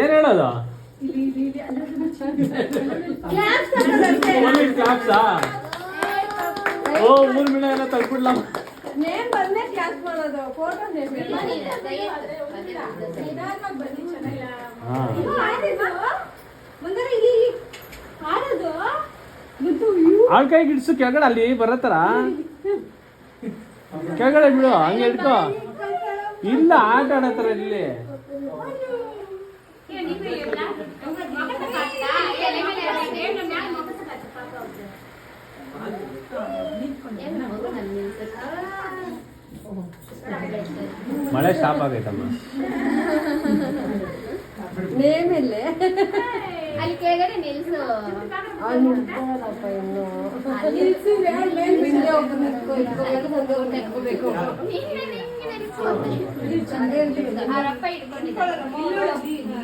ಏನ್ ಹೇಳೋದು ಕ್ಲಾಪ್ಸಾ? ಓ 3 ಮಿನಿಟ್ ಏನೋ ತಗ್ಬಿಡ್ಲ. ನೇಮ್ ಬಂದ್ರೆ ಕ್ಲಾಸ್ ಮಾಡೋದು ಫೋಟೋ ನೇಮ್ ಆಳ್ ಕೈ ಗಿಡ್ಸು ಕೆಳಗಡೆ ಅಲ್ಲಿ ಬರತ್ತಾರ ಕೆಳಗಡೆ ಬಿಡು ಹಂಗೆ ಹಿಡ್ಕೋ. ಇಲ್ಲ ಆಟ ಆಡತ್ತಾರ ಇಲ್ಲಿ. ಮಳೆ ಸ್ಟಾಪ್ ಆಗೈತಮ್ಮ. ನೇಮ್ ಇಲ್ಲೇ ಅಲ್ಲಿ ಕೆಳಗಡೆ ನಿಲ್ಸು. ಅವರಪ್ಪ ಇಟ್ಕೊಂಡಿದ್ದಾರೆ.